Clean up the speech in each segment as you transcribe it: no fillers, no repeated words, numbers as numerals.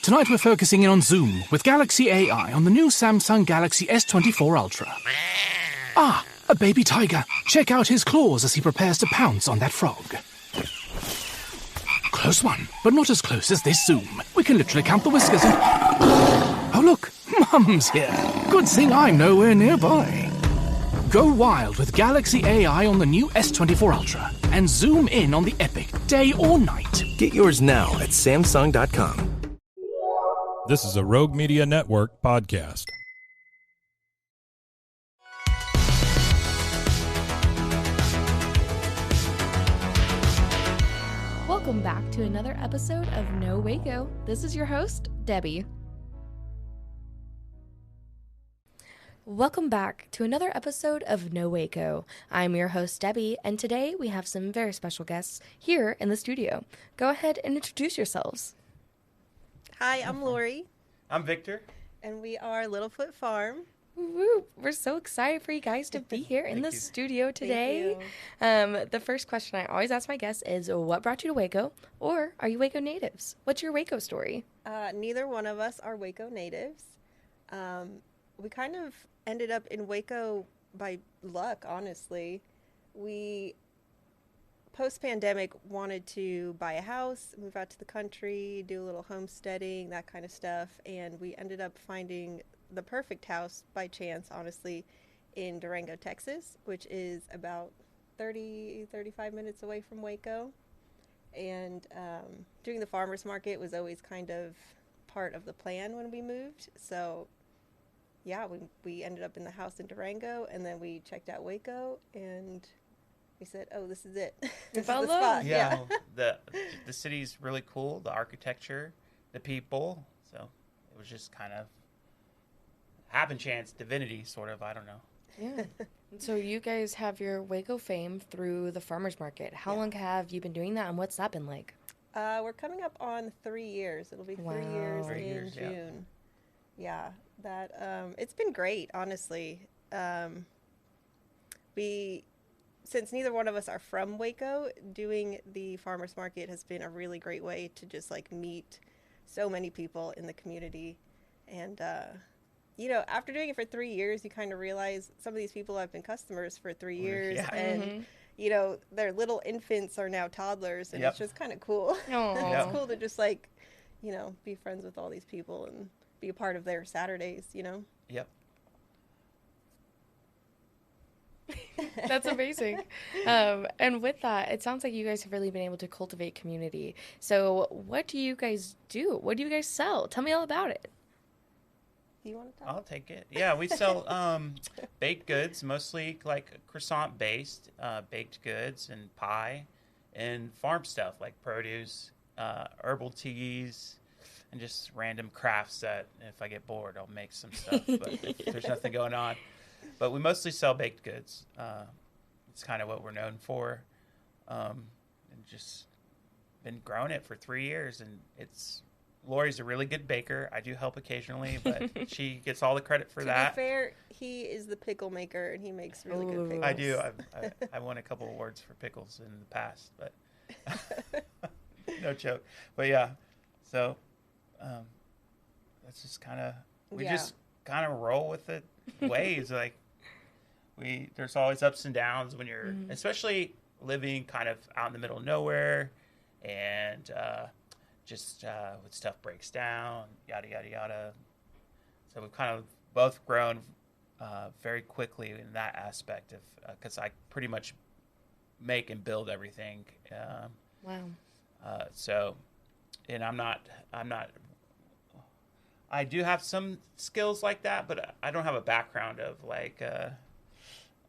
Tonight we're focusing in on Zoom with Galaxy AI on the new Samsung Galaxy S24 Ultra. Ah, a baby tiger. Check out his claws as he prepares to pounce on that frog. Close one, but not as close as this Zoom. We can literally count the whiskers and... Oh look, Mum's here. Good thing I'm nowhere nearby. Go wild with Galaxy AI on the new S24 Ultra and zoom in on the epic day or night. Get yours now at Samsung.com. This is a Rogue Media Network podcast. Welcome back to another episode of No Waco. This is your host, Debbie. Welcome back to another episode of No Waco. I'm your host, Debbie, and today we have some very special guests here in the studio. Go ahead and introduce yourselves. Hi, I'm Lori. I'm Victor. And we are Littlefoot Farm. Woo! We're so excited for you guys to be here in the studio today. The first question I always ask my guests is, what brought you to Waco? Or are you Waco natives? What's your Waco story? Neither one of us are Waco natives. We kind of ended up in Waco by luck, honestly. We, post-pandemic, wanted to buy a house, move out to the country, do a little homesteading, that kind of stuff. And we ended up finding the perfect house by chance, honestly, in Durango, Texas, which is about 35 minutes away from Waco. And doing the farmer's market was always kind of part of the plan when we moved. So yeah, we ended up in the house in Durango, and then we checked out Waco, and we said, oh, this is it. This is the spot. Yeah. The city's really cool, the architecture, the people. So it was just kind of happen chance, divinity, sort of. I don't know. Yeah. So you guys have your Waco fame through the farmer's market. How long have you been doing that, and what's that been like? We're coming up on 3 years. It'll be 3 years in June. Yeah. That it's been great, honestly. Since neither one of us are from Waco, doing the farmers market has been a really great way to just like meet so many people in the community. And after doing it for 3 years, you kind of realize some of these people have been customers for 3 years, and their little infants are now toddlers, and it's just kind of cool. It's cool to just like be friends with all these people and be a part of their Saturdays, Yep. That's amazing. And with that, it sounds like you guys have really been able to cultivate community. So what do you guys do? What do you guys sell? Tell me all about it. You want to talk? I'll take it. Yeah, we sell baked goods, mostly like croissant-based baked goods and pie, and farm stuff like produce, herbal teas, and just random crafts that if I get bored, I'll make some stuff. But if there's nothing going on. But we mostly sell baked goods. It's kind of what we're known for. And just been growing it for 3 years. And Lori's a really good baker. I do help occasionally, but she gets all the credit for that. To be fair, he is the pickle maker, and he makes really good pickles. I do. I won a couple awards for pickles in the past, but no joke. But yeah, so that's just kind of just kind of roll with it ways. Like there's always ups and downs when you're especially living kind of out in the middle of nowhere, and just when stuff breaks down, yada yada yada. So we've kind of both grown very quickly in that aspect of because I pretty much make and build everything. Wow. So, and I'm not. I do have some skills like that, but I don't have a background of like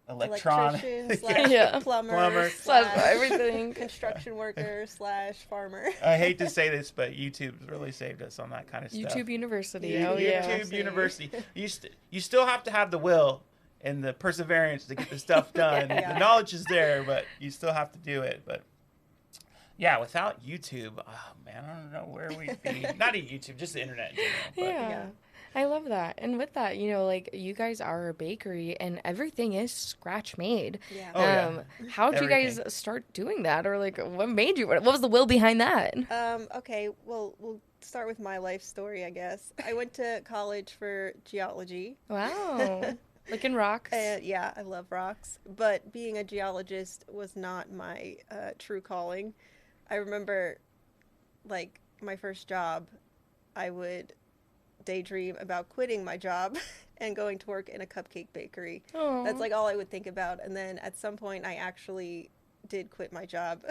electrician / plumber / everything, construction worker / farmer. I hate to say this, but YouTube's really saved us on that kind of stuff. YouTube University. YouTube University. You still have to have the will and the perseverance to get the stuff done. The knowledge is there, but you still have to do it. But yeah, without YouTube, oh man, I don't know where we'd be. Not even YouTube, just the internet in general. Yeah. I love that. And with that, like you guys are a bakery and everything is scratch made. Yeah. How did you guys start doing that? Or like what made you? What was the will behind that? Okay, well, we'll start with my life story, I guess. I went to college for geology. Wow. Looking rocks. Yeah, I love rocks. But being a geologist was not my true calling. I remember, like, my first job, I would daydream about quitting my job and going to work in a cupcake bakery. Aw. That's, like, all I would think about. And then at some point, I actually did quit my job.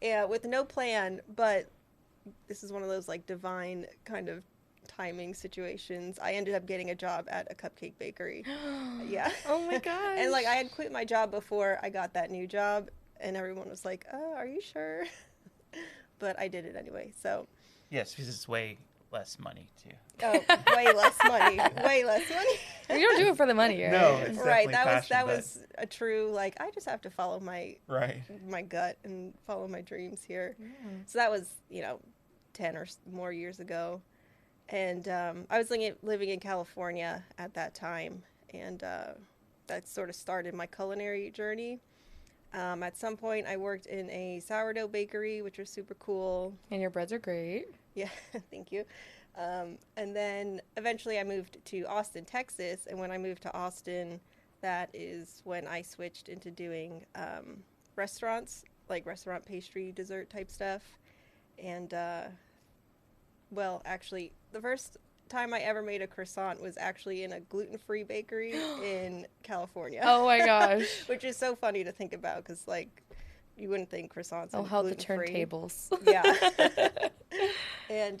Yeah, with no plan, but this is one of those, like, divine kind of timing situations. I ended up getting a job at a cupcake bakery. Yeah. Oh my gosh. And like I had quit my job before I got that new job, and everyone was like, "Oh, are you sure?" But I did it anyway. So Yes, because it's way less money too. oh, way less money. Way less money. You don't do it for the money, right? No, it's Right. definitely That passion, was a true, like, I just have to follow my right. gut and follow my dreams here. So that was, 10 or more years ago. And I was living in California at that time, and that sort of started my culinary journey. At some point, I worked in a sourdough bakery, which was super cool. And your breads are great. Yeah, thank you. And then eventually I moved to Austin, Texas, and when I moved to Austin, that is when I switched into doing restaurants, like restaurant pastry, dessert type stuff. And, well, actually, the first time I ever made a croissant was actually in a gluten-free bakery in California. Oh my gosh. Which is so funny to think about because, like, you wouldn't think croissants I'll are help the gluten-free. turntables. Yeah. And,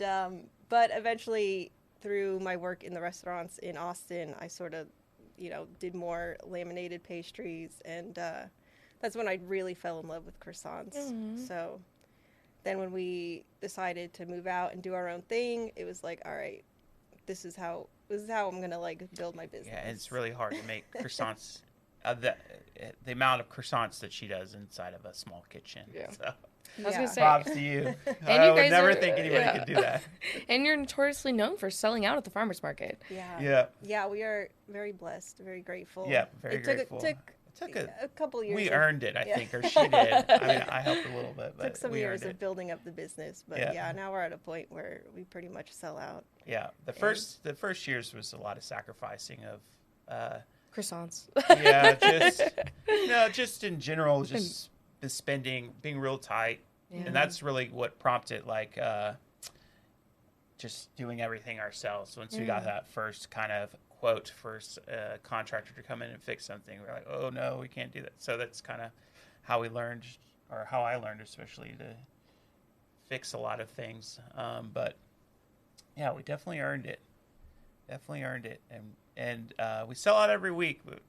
but eventually, through my work in the restaurants in Austin, I sort of, did more laminated pastries, and that's when I really fell in love with croissants. Mm-hmm. So then when we decided to move out and do our own thing, it was like, all right, this is how I'm going to, like, build my business. Yeah, it's really hard to make croissants. The amount of croissants that she does inside of a small kitchen. Yeah. So. I was gonna say, Props to you. And I you would guys never are- think anybody yeah. could do that. and you're notoriously known for selling out at the farmer's market. Yeah. Yeah. Yeah, we are very blessed, very grateful. Yeah, very it grateful. Took It took a couple years. We of- earned it, I yeah. think, or she did. I mean, I helped a little bit, but took some we years earned of it. building up the business, but Yeah. yeah, now we're at a point where we pretty much sell out. Yeah, the first years was a lot of sacrificing of, Croissants. just in general, just the spending, being real tight, Yeah. and that's really what prompted like just doing everything ourselves. Once we got that first kind of quote for a contractor to come in and fix something, we're like, oh no, we can't do that. So that's kind of how we learned, or how I learned, especially to fix a lot of things. But yeah, we definitely earned it. And we sell out every week. But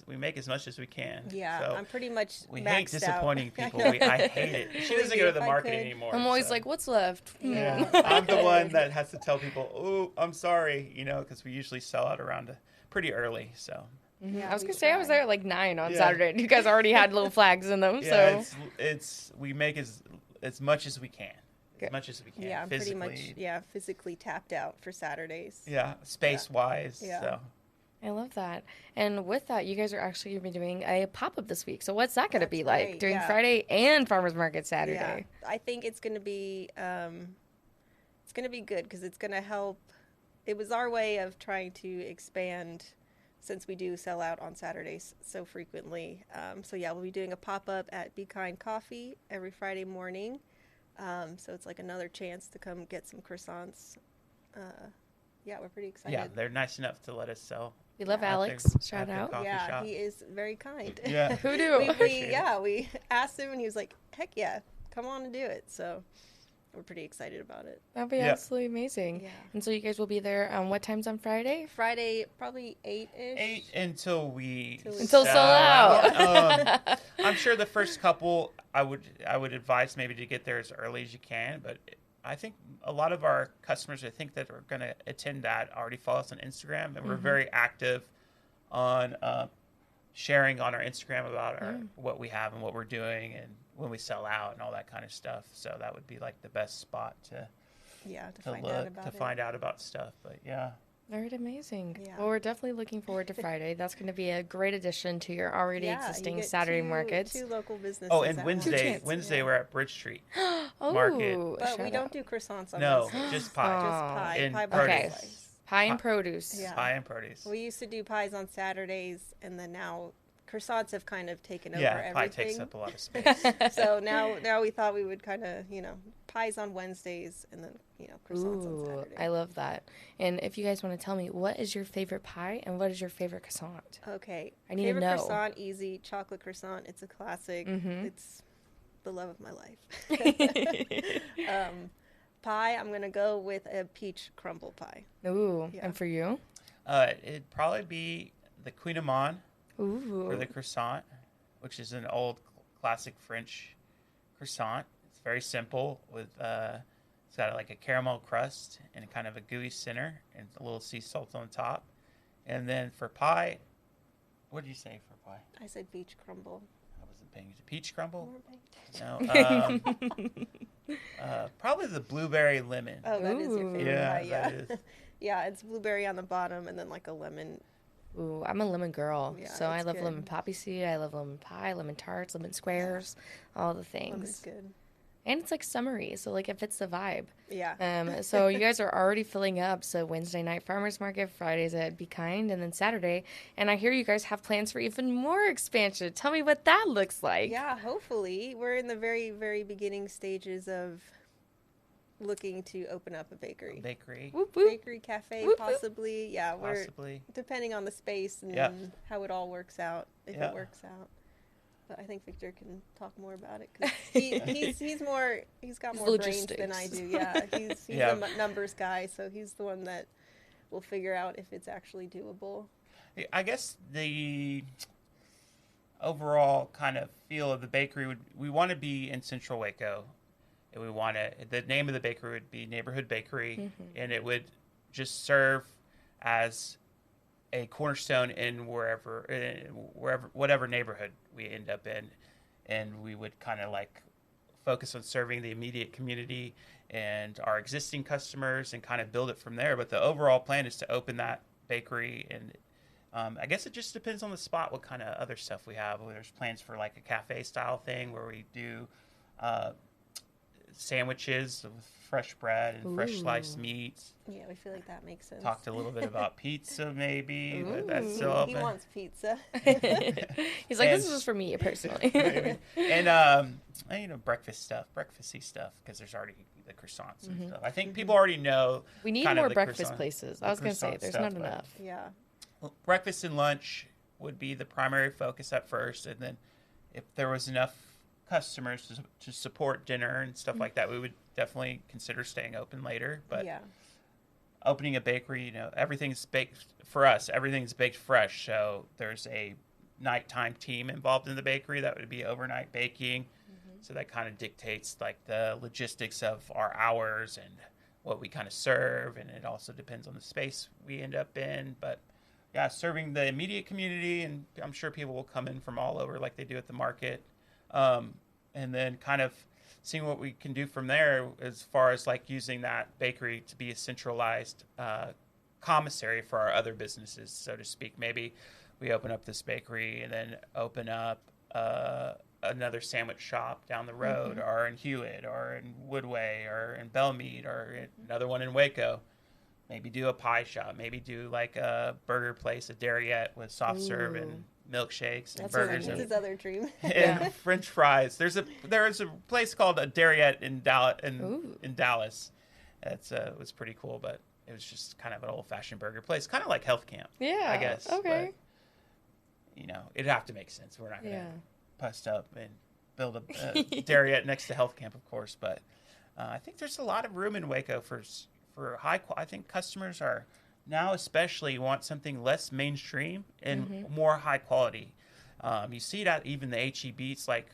we make as much as we can. Yeah, so I'm pretty much we maxed hate disappointing out. people. I hate it. She doesn't go to the If I market could. anymore. I'm always so. like, what's left? Yeah. I'm the one that has to tell people, oh, I'm sorry, because we usually sell out around pretty early. So Yeah, I was we going to say I was try. there at like 9 on Yeah. Saturday. And you guys already had little flags in them. yeah, so it's we make as much as we can, Good. as much as we can. Yeah, I'm physically. pretty much physically tapped out for Saturdays. Yeah, space wise. Yeah. So I love that. And with that, you guys are actually going to be doing a pop-up this week. So what's that going to be That's like? right, Doing yeah. Friday and Farmers Market Yeah, Saturday. I think it's going to be good because it's going to help. It was our way of trying to expand since we do sell out on Saturdays so frequently. So yeah, we'll be doing a pop-up at Be Kind Coffee every Friday morning. So it's like another chance to come get some croissants. Yeah, we're pretty excited. yeah, they're nice enough to let us sell. We love at Alex. their- Shout at their out. coffee Yeah, shop. he is very kind. Yeah. Who do? we asked him and he was like, heck yeah, come on and do it. So we're pretty excited about it. That'd be Yeah. absolutely amazing. Yeah. And so you guys will be there what times on Friday? Friday, probably 8-ish. 8 until we Until sold out. I'm sure the first couple, I would advise maybe to get there as early as you can. But I think a lot of our customers, I think, that are going to attend that already follow us on Instagram, and we're very active on sharing on our Instagram about what we have and what we're doing, and when we sell out and all that kind of stuff. So that would be like the best spot to Find out about it. find out about stuff. But yeah. All right, amazing. Yeah. Well, we're definitely looking forward to Friday. That's going to be a great addition to your already Yeah, you existing get Saturday two- markets. Two local businesses. Oh, and at Wednesday once. Wednesday Yeah. we're at Bridge Street. market. But shout we out. don't do croissants on No, Wednesdays. just pie. Just pie. And Pie by produce. Okay. slice. Pie and produce. Yeah. Pie and produce. We used to do pies on Saturdays, and then now croissants have kind of taken over Yeah, everything. pie takes up a lot of space. So now we thought we would kind of, pies on Wednesdays and then, croissants on Ooh, Saturday. I love that. And if you guys want to tell me, what is your favorite pie and what is your favorite croissant? Okay. I need to favorite know. croissant, easy. Chocolate croissant. It's a classic. Mhm. It's the love of my life. Pie, I'm going to go with a peach crumble pie. Ooh, Yeah. and for you? It'd probably be the Queen Amande Ooh. for the croissant, which is an old classic French croissant. It's very simple with it's got like a caramel crust and kind of a gooey center and a little sea salt on the top. And then for pie, what did you say for pie? I said peach crumble. I wasn't paying attention. Peach crumble? You weren't paying No. Probably the blueberry lemon. Oh, that is your Ooh. favorite Yeah, pie, yeah. that is. Yeah, it's blueberry on the bottom and then like a lemon. Ooh, I'm a lemon girl. Yeah, So I it's love good. lemon poppy seed. I love lemon pie, lemon tarts, lemon squares, all the Lemon's things. good. And it's like summery, so like it fits the vibe. Yeah. So you guys are already filling up. So Wednesday night farmers market, Fridays at Be Kind, and then Saturday. And I hear you guys have plans for even more expansion. Tell me what that looks like. Yeah, hopefully. We're in the very, very beginning stages of looking to open up a bakery. Bakery, Whoop, whoop. Bakery, cafe, Whoop, whoop. possibly. Yeah, we're possibly. depending on the space and Yeah. how it all works out, if Yeah. it works out. But I think Victor can talk more about it because he's more he's got He's more brains than I logistics. do. Yeah, he's Yeah. a numbers guy, so he's the one that will figure out if it's actually doable. I guess the overall kind of feel of the bakery we want to be in Central Waco. And the name of the bakery would be Neighborhood Bakery, and it would just serve as a cornerstone in whatever neighborhood we end up in. And we would kind of like focus on serving the immediate community and our existing customers and kind of build it from there. But the overall plan is to open that bakery, and I guess it just depends on the spot what kind of other stuff we have. There's plans for like a cafe style thing where we do sandwiches with fresh bread and fresh sliced meats. Yeah, we feel like that makes sense. Talked a little bit about pizza maybe, but that's He- still he open. wants pizza. He's like, this And- is for me personally. Maybe. And breakfasty stuff, because there's already the croissants and stuff. I think people already know. We need kind of more the breakfast croissant- places. the I was going to say, croissant there's stuff, not but enough. Yeah. breakfast and lunch would be the primary focus at first, and then if there was enough customers to support dinner and stuff like that, we would definitely consider staying open later. But yeah. opening a bakery, everything's baked for us. Everything's baked fresh, so there's a nighttime team involved in the bakery that would be overnight baking. So that kind of dictates like the logistics of our hours and what we kind of serve, and it also depends on the space we end up in. But yeah, serving the immediate community, and I'm sure people will come in from all over like they do at the market, and then kind of seeing what we can do from there as far as like using that bakery to be a centralized commissary for our other businesses, so to speak. Maybe we open up this bakery and then open up another sandwich shop down the road, or in Hewitt, or in Woodway, or in Belmead, or another one in Waco. Maybe do a pie shop. Maybe do like a burger place, a Dairyette with soft serve and milkshakes and That's what I burgers That's need. his other dream. and French fries. There is a place called a Dairyette in Ooh. Dallas. That's was pretty cool, but it was just kind of an old fashioned burger place, kind of like Health Camp. Yeah. I guess. Okay. But, it'd have to make sense. We're not gonna Yeah. bust up and build a Dairyette next to Health Camp, of course. But I think there's a lot of room in Waco for high quality. I think customers are now especially want something less mainstream and more high quality. You see that even the HEB, like,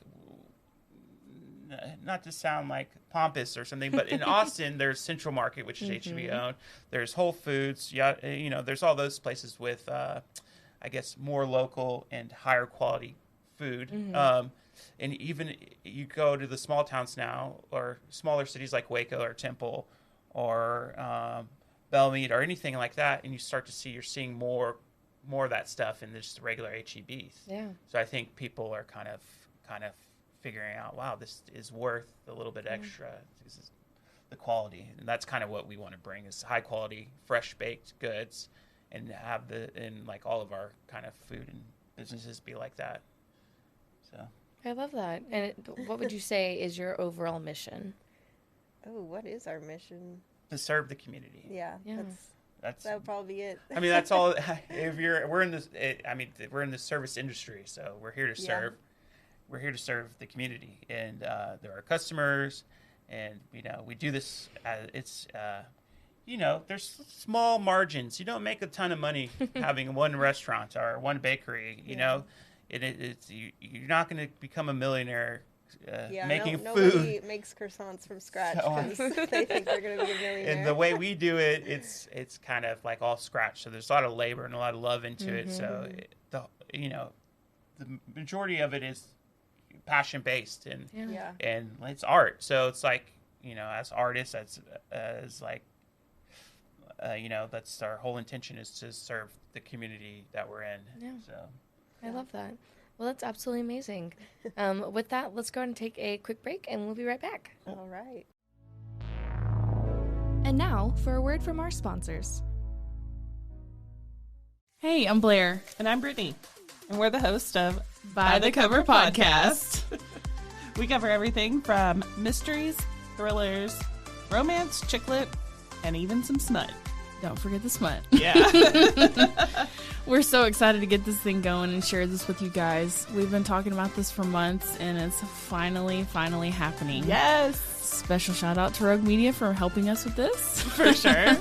not to sound like pompous or something, but in Austin there's Central Market, which is HEB owned. There's Whole Foods. Yeah, there's all those places with I guess more local and higher quality food. And even you go to the small towns now, or smaller cities like Waco or Temple or Belmead or anything like that, and you're seeing more of that stuff in just the regular HEBs. Yeah. So I think people are kind of figuring out, wow, this is worth a little bit extra. This is the quality, and that's kind of what we want to bring is high quality, fresh baked goods, and have like all of our kind of food and businesses be like that. So I love that. And what would you say is your overall mission? Oh, what is our mission? to serve the community. Yeah. That's that would probably be it. I mean, that's all. We're in this. We're in the service industry, so we're here to serve. We're here to serve the community, and there are customers, and we do this. There's small margins. You don't make a ton of money having one restaurant or one bakery. You're not going to become a millionaire making food. Nobody makes croissants from scratch because they think they're going to be a millionaire. And the way we do it, it's kind of like all scratch. So there's a lot of labor and a lot of love into it. So the majority of it is passion based and it's art. So it's like as artists, that's our whole intention is to serve the community that we're in. Yeah. So I love that. Well, that's absolutely amazing. With that, let's go ahead and take a quick break, and we'll be right back. All right. And now for a word from our sponsors. Hey, I'm Blair. And I'm Brittany. And we're the host of By the Cover Podcast. We cover everything from mysteries, thrillers, romance, chick lit, and even some smut. Don't forget the smut. Yeah. We're so excited to get this thing going and share this with you guys. We've been talking about this for months, and it's finally happening. Yes. Special shout out to Rogue Media for helping us with this. For sure.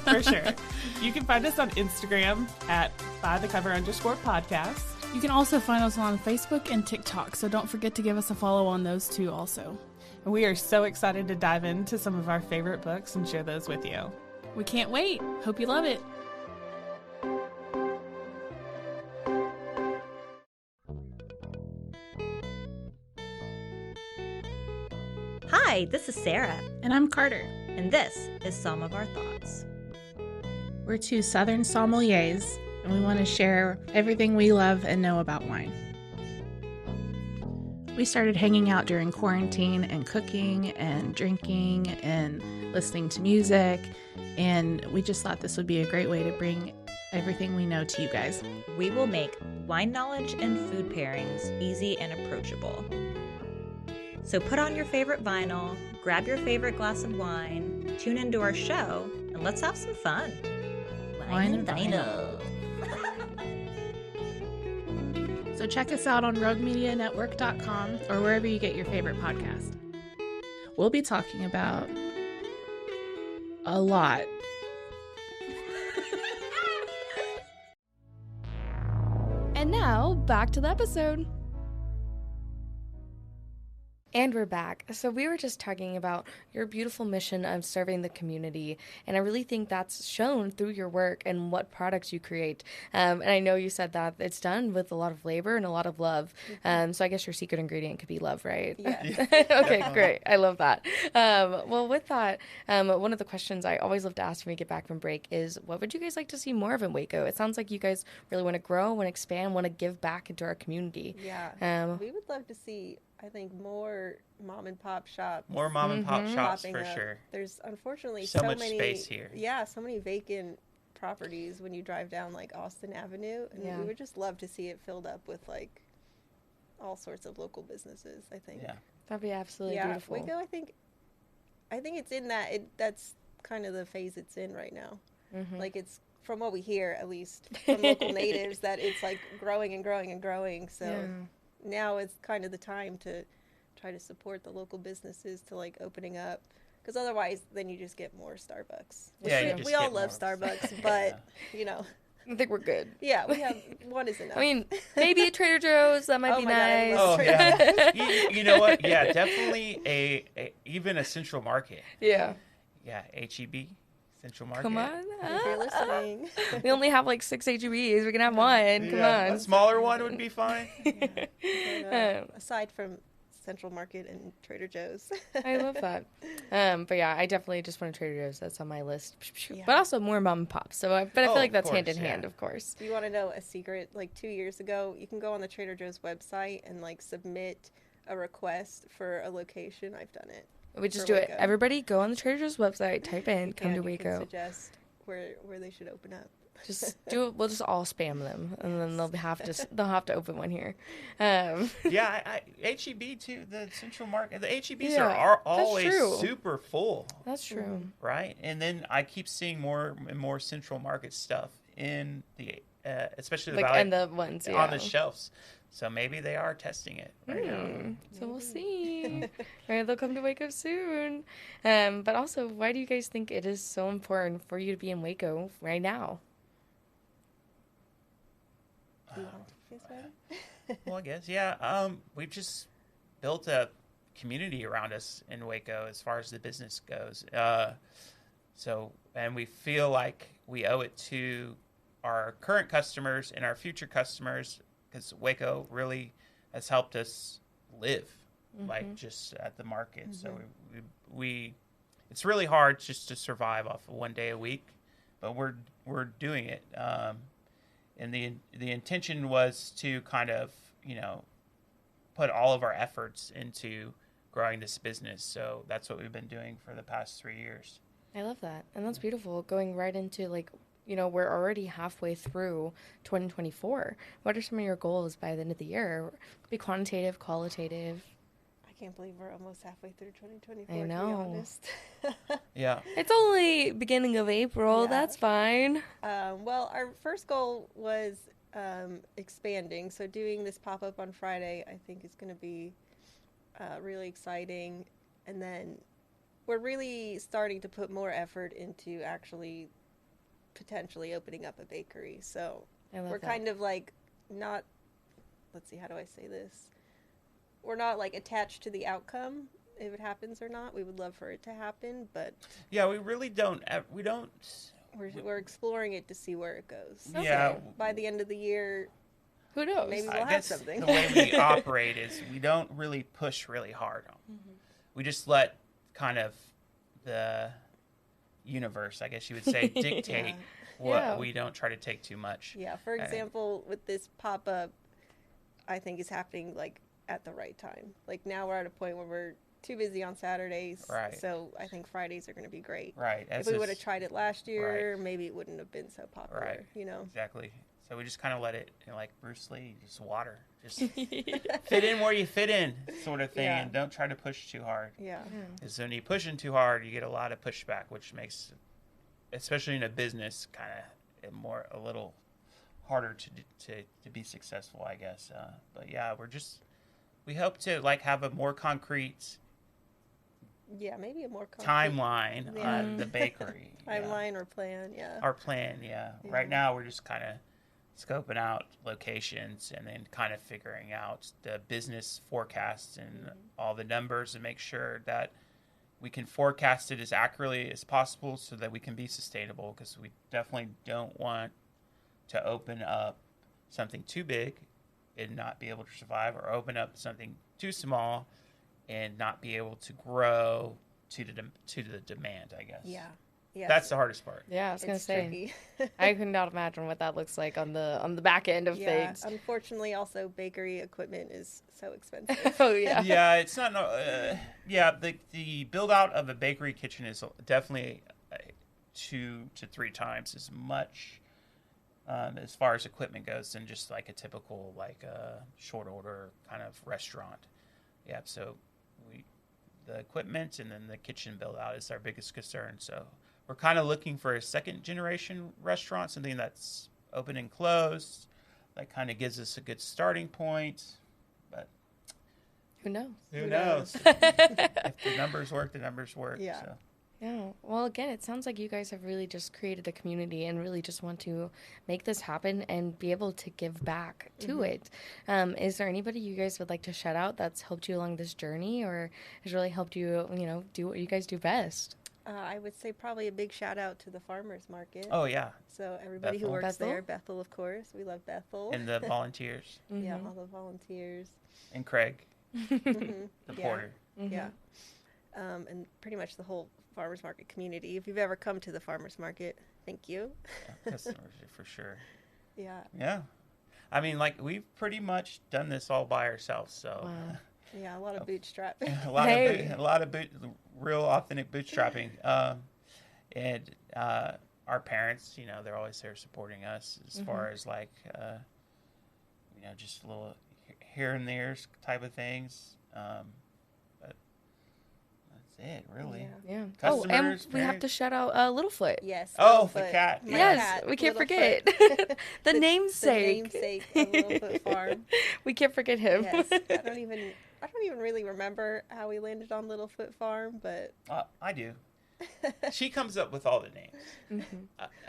You can find us on Instagram at bythecover_podcast. You can also find us on Facebook and TikTok, so don't forget to give us a follow on those too also. And we are so excited to dive into some of our favorite books and share those with you. We can't wait. Hope you love it. Hi, this is Sarah. And I'm Carter. And this is Some of Our Thoughts. We're two Southern sommeliers, and we want to share everything we love and know about wine. We started hanging out during quarantine and cooking and drinking and listening to music, and we just thought this would be a great way to bring everything we know to you guys. We will make wine knowledge and food pairings easy and approachable. So put on your favorite vinyl, grab your favorite glass of wine, tune into our show, and let's have some fun. Wine and vinyl. So check us out on roguemedianetwork.com or wherever you get your favorite podcast. We'll be talking about a lot. And now, back to the episode. And we're back. So we were just talking about your beautiful mission of serving the community, and I really think that's shown through your work and what products you create. And I know you said that it's done with a lot of labor and a lot of love. So I guess your secret ingredient could be love, right? Yes. Okay, great. I love that. Well, with that, one of the questions I always love to ask when we get back from break is, what would you guys like to see more of in Waco? It sounds like you guys really want to grow, want to expand, want to give back into our community. Yeah. We would love to see, I think, more mom and pop shops. More mom and pop shops for up. sure. There's unfortunately so much many space here. Yeah, so many vacant properties when you drive down like Austin Avenue, and we would just love to see it filled up with like all sorts of local businesses. I think. Yeah, that'd be absolutely beautiful. Waco, I think it's in that. That's kind of the phase it's in right now. Like it's, from what we hear, at least from local natives, that it's like growing and growing and growing. So now it's kind of the time to try to support the local businesses to like opening up, because otherwise then you just get more Starbucks. We all love Starbucks, but I think we're good. Yeah, we have one is enough. I mean, maybe a Trader Joe's, that might be nice. Oh yeah. you know what? Yeah, definitely even a Central Market. Yeah. Yeah, HEB. Central Market. Come on. If you're listening. We only have like 6 HEBs. We can have one. Come on. A smaller one would be fine. Aside from Central Market and Trader Joe's. I love that. But yeah, I definitely just want a Trader Joe's. That's on my list. Yeah. But also more mom and pop. So, but I feel like that's hand in hand, of course. Do you want to know a secret? Like 2 years ago, you can go on the Trader Joe's website and like submit a request for a location, I've done it. We just for do it. Waco. Everybody go on the Trader Joe's website, type in, come to You can Waco. suggest where they should open up. Just do it. We'll just all spam them, and then they'll have to open one here. Yeah, HEB too. The Central Market, the HEBs Yeah, are that's always true. super full, That's true. right? And then I keep seeing more and more Central Market stuff in the, especially the Like Valley, and the ones on the shelves. So maybe they are testing it right now. So we'll see. Maybe they'll come to Waco soon. But also, why do you guys think it is so important for you to be in Waco right now? Well, I guess, yeah. We've just built a community around us in Waco as far as the business goes. And we feel like we owe it to our current customers and our future customers, because Waco really has helped us live, like just at the market. So we it's really hard just to survive off of one day a week, but we're doing it. And the intention was to kind of, put all of our efforts into growing this business. So that's what we've been doing for the past 3 years. I love that. And that's beautiful. Going right into we're already halfway through 2024. What are some of your goals by the end of the year? Be quantitative, qualitative. I can't believe we're almost halfway through 2024. I know. To be honest. Yeah. It's only beginning of April. Yeah. That's fine. Well, our first goal was expanding. So doing this pop-up on Friday, I think, is going to be really exciting. And then we're really starting to put more effort into actually potentially opening up a bakery. So we're kind of like not, let's see, how do I say this? We're not like attached to the outcome if it happens or not. We would love for it to happen, but yeah, we really don't. We're exploring it to see where it goes. Okay. Yeah. So by the end of the year, who knows? Maybe we'll I have guess something. The way we operate is we don't really push really hard. We just let kind of the universe, I guess you would say, dictate what we don't try to take too much. Yeah. For example, with this pop-up, I think is happening like at the right time. Like now we're at a point where we're too busy on Saturdays. Right. So I think Fridays are going to be great. Right. If we would have tried it last year, maybe it wouldn't have been so popular. Right. Exactly. So we just kind of let it, like Bruce Lee, just water. Just fit in where you fit in, sort of thing, and don't try to push too hard. Yeah. Because when you push in too hard, you get a lot of pushback, which makes, especially in a business, kind of a little harder to be successful, I guess. But yeah, we hope to like have a more concrete maybe a more concrete timeline on the bakery. Timeline or plan, Our plan, Right now, we're just kind of scoping out locations and then kind of figuring out the business forecasts and all the numbers and make sure that we can forecast it as accurately as possible so that we can be sustainable, because we definitely don't want to open up something too big and not be able to survive, or open up something too small and not be able to grow to the demand, I guess. Yeah. That's the hardest part. Yeah, I was going to say. I could not imagine what that looks like on the back end of things. Unfortunately, also bakery equipment is so expensive. Oh yeah. Yeah, it's not. The build out of a bakery kitchen is definitely 2 to 3 times as much as far as equipment goes than just like a typical short order kind of restaurant. Yeah, so the equipment and then the kitchen build out is our biggest concern. So we're kind of looking for a second generation restaurant, something that's open and closed, that kind of gives us a good starting point. But who knows? Who knows? If the numbers work, the numbers work. Yeah. So. Yeah. Well, again, it sounds like you guys have really just created a community and really just want to make this happen and be able to give back to it. Is there anybody you guys would like to shout out that's helped you along this journey or has really helped you, do what you guys do best? I would say probably a big shout out to the farmers market. Oh, yeah. So everybody who works there, Bethel, of course. We love Bethel. And the volunteers. Yeah, all the volunteers. And Craig, the porter. Yeah. And pretty much the whole farmers market community. If you've ever come to the farmers market, thank you. Customers, for sure. Yeah. Yeah. I mean, we've pretty much done this all by ourselves, so. Wow. Yeah, a lot of bootstrap. a lot of real authentic bootstrapping. And our parents, they're always there supporting us as far as like, just a little here and there type of things. But that's it, really. Yeah. Customers, and we have to shout out Littlefoot. Yes. Oh, the Littlefoot. cat. My Yes, cat, we can't Littlefoot. forget the namesake. The namesake of Littlefoot Farm. We can't forget him. Yes. I don't even really remember how we landed on Littlefoot Farm, but I do. She comes up with all the names.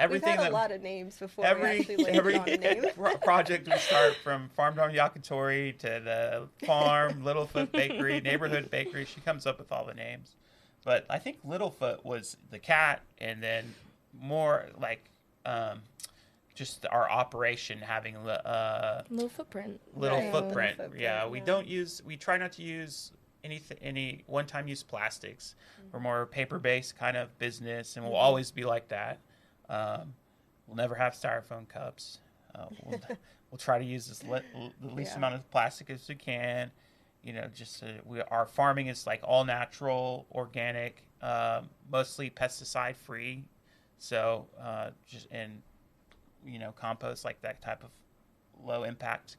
We've had a lot of names before we actually landed on a name. Project we start from Farm Down Yakitori to the farm, Littlefoot Bakery, Neighborhood Bakery. She comes up with all the names. But I think Littlefoot was the cat, and then more like just our operation having Little footprint. Little Right. footprint. Little footprint, Yeah, we yeah. we try not to use any one-time use plastics. We're more paper-based kind of business, and we'll always be like that. We'll never have styrofoam cups. We'll try to use the least amount of plastic as we can. Our farming is like all natural, organic, mostly pesticide-free. So compost, like that type of low-impact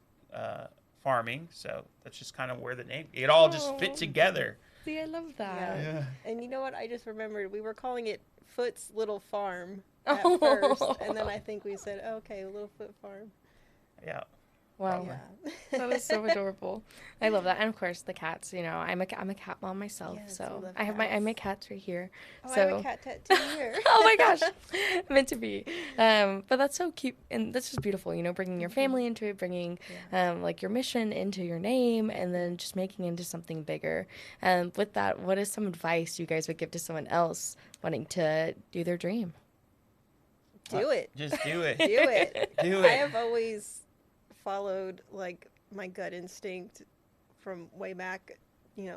farming. So that's just kind of where the name, it all just fit together. See, I love that. Yeah. And you know what? I just remembered we were calling it Foot's Little Farm at first, and then I think we said, okay, Littlefoot Farm. Yeah. Wow. Yeah. That is so adorable. I love that. And of course the cats, I'm a cat mom myself. Yes, so we love I have my cats. cats right here. Oh, so I have a cat tattoo here. oh my gosh. Meant to be. But that's so cute and that's just beautiful, bringing your family into it, bringing like your mission into your name and then just making it into something bigger. With that, what is some advice you guys would give to someone else wanting to do their dream? Do it. Just do it. Do it. Do it. I have always followed like my gut instinct from way back,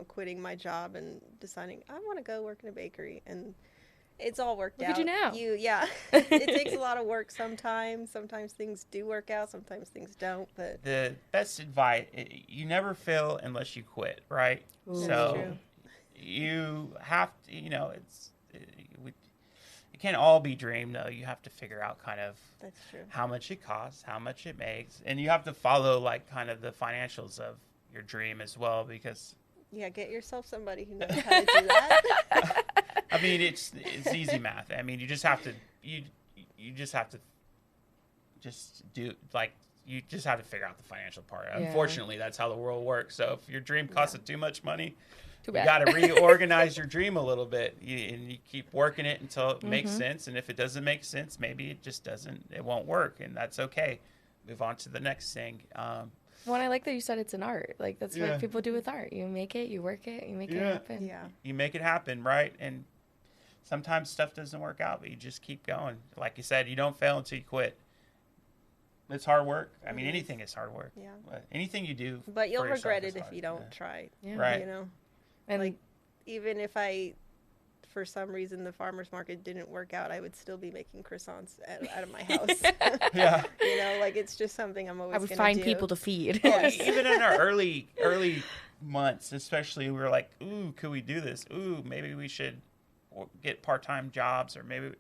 quitting my job and deciding I want to go work in a bakery, and it's all worked Look out. at you now. It takes a lot of work sometimes. Sometimes things do work out, sometimes things don't, but The best advice, you never fail unless you quit, right? Ooh. So True. you have to, it can't all be dream, though. You have to figure out kind of that's true. how much it costs, how much it makes, and you have to follow like kind of the financials of your dream as well, because Yeah, get yourself somebody who knows how to do that. I mean it's easy math. I mean you just have to you just have to just do like you just have to figure out the financial part. Yeah. Unfortunately, that's how the world works. So if your dream costs too much money, Too you bad. got to reorganize your dream a little bit, and you keep working it until it makes sense. And if it doesn't make sense, maybe it won't work, and that's okay. Move on to the next thing. Well, I like that you said it's an art. Like that's Yeah. what people do with art. You make it, you work it, you make it Yeah. happen. Yeah. You make it happen, right? And sometimes stuff doesn't work out, but you just keep going. Like you said, you don't fail until you quit. It's hard work. I mean, anything is hard work. Yeah. But anything you do, But you'll for yourself regret is it if hard. you don't Yeah. try. Yeah. Right. And Like, even if for some reason the farmer's market didn't work out, I would still be making croissants out of my house. Yeah. It's just something I'm always I would gonna find do. people to feed. Yes. Even in our early months, especially, we were like, ooh, could we do this? Ooh, maybe we should get part-time jobs, or maybe,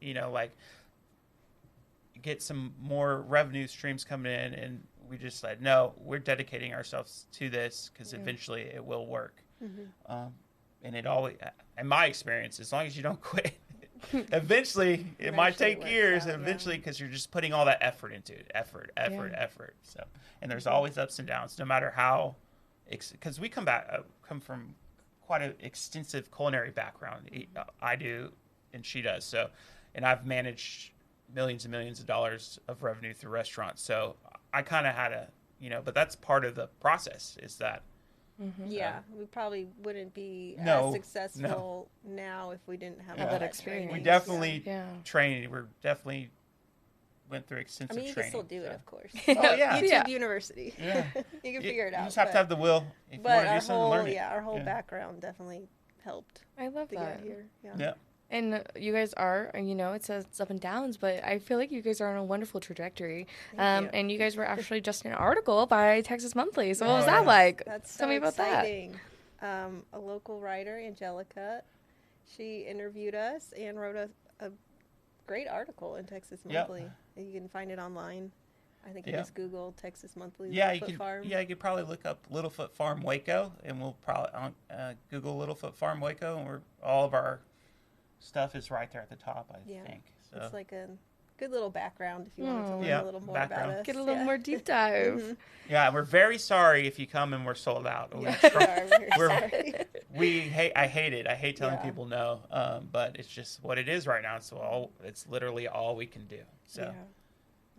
get some more revenue streams coming in. And we just said, no, we're dedicating ourselves to this because eventually it will work. And it always, in my experience, as long as you don't quit, eventually it might Eventually it take works years, out, eventually, because you're just putting all that effort into it, effort. So, and there's always ups and downs, no matter how, because we come from quite an extensive culinary background. I do, and she does. So, and I've managed millions and millions of dollars of revenue through restaurants. So I kind of had but that's part of the process, is that. Yeah, we probably wouldn't be No, as successful now if we didn't have Yeah. all that that experience. training. We definitely Yeah. trained. We're definitely went through I extensive mean, you training. can still do it, so. of course. Oh, yeah. YouTube Yeah. University. Yeah. You can figure it out. You just have but- to have the will. If you But want to our do something, whole, learn it. our whole Yeah. background definitely helped I love to that. get here. Yeah. Yeah. And you guys are, it says it's up and downs, but I feel like you guys are on a wonderful trajectory. Thank you. And you guys were actually just in an article by Texas Monthly. So what was Oh, that yeah. like? That's Tell so me about exciting. A local writer, Angelica, she interviewed us and wrote a great article in Texas Monthly. You can find it online. I think you just Google Texas Monthly Littlefoot Farm. Yeah, you could probably look up Littlefoot Farm Waco, and we'll probably Google Littlefoot Farm Waco, and all of our stuff is right there at the top, I think. So. It's like a good little background if you wanted to learn a little more about us. Get a little more deep dive. Mm-hmm. Yeah, we're very sorry if you come and we're sold out. Yeah, I hate it. I hate telling people no, but it's just what it is right now. So it's literally all we can do. So.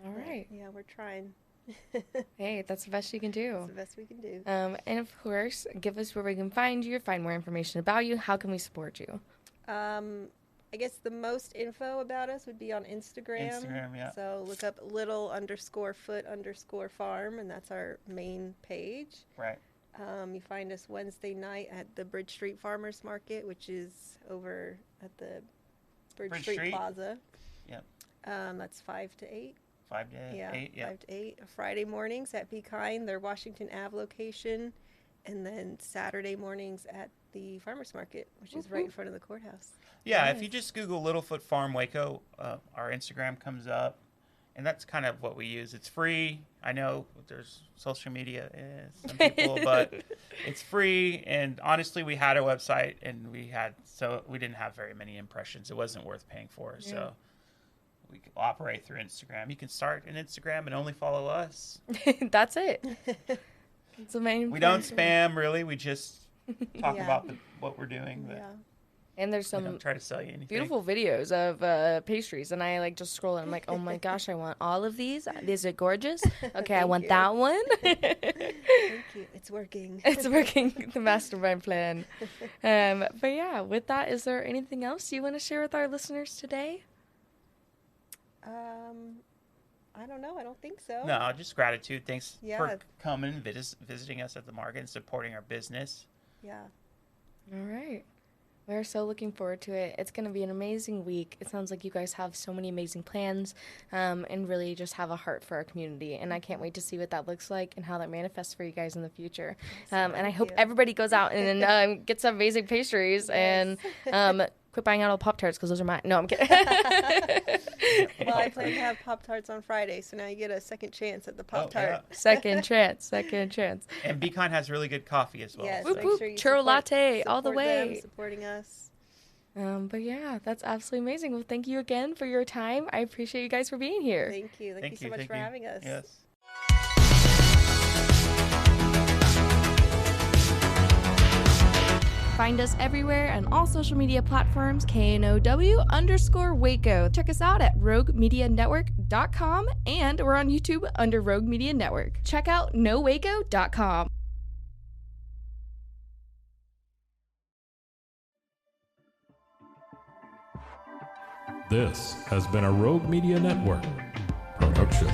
All right. Yeah, we're trying. Hey, that's the best you can do. That's the best we can do. And of course, give us where we can find you, find more information about you. How can we support you? I guess the most info about us would be on Instagram. Instagram, yeah. So look up little_foot_farm, and that's our main page. Right. You find us Wednesday night at the Bridge Street Farmers Market, which is over at the Bridge Street Plaza. Yep. That's 5 to 8. 5 to 8, yeah. 5 to 8. Friday mornings at Be Kind, their Washington Ave location, and then Saturday mornings at the Farmers Market, which is right in front of the courthouse. Yeah, if you just Google Littlefoot Farm Waco, our Instagram comes up, and that's kind of what we use. It's free. I know there's social media, some people, but it's free. And honestly, we had a website, and we didn't have very many impressions. It wasn't worth paying for, so we can operate through Instagram. You can start an Instagram and only follow us. That's it. It's the main. We don't spam, really. We just talk about what we're doing. But and there's some don't try to sell you anything. Beautiful videos of pastries, and I like just scroll and I'm like, oh my gosh, I want all of these. These are gorgeous. Okay, I want that one. Thank you. It's working. It's working. The mastermind plan. But yeah, with that, is there anything else you want to share with our listeners today? I don't know. I don't think so. No, just gratitude. Thanks for coming and visiting us at the market and supporting our business. Yeah. All right. We're so looking forward to it. It's going to be an amazing week. It sounds like you guys have so many amazing plans and really just have a heart for our community. And I can't wait to see what that looks like and how that manifests for you guys in the future. And I hope everybody goes out and gets some amazing pastries and quit buying out all Pop-Tarts because those are mine. No, I'm kidding. Well, I plan to have Pop-Tarts on Friday, so now you get a second chance at the Pop-Tart. Second chance. And Beacon has really good coffee as well. Yes, so. make sure you Churro latte all the way. Them, supporting us. But yeah, that's absolutely amazing. Well, thank you again for your time. I appreciate you guys for being here. Thank you. Thank you so much for having us. Yes. Find us everywhere on all social media platforms, KNOW_Waco. Check us out at roguemedianetwork.com, and we're on YouTube under Rogue Media Network. Check out nowaco.com. This has been a Rogue Media Network production.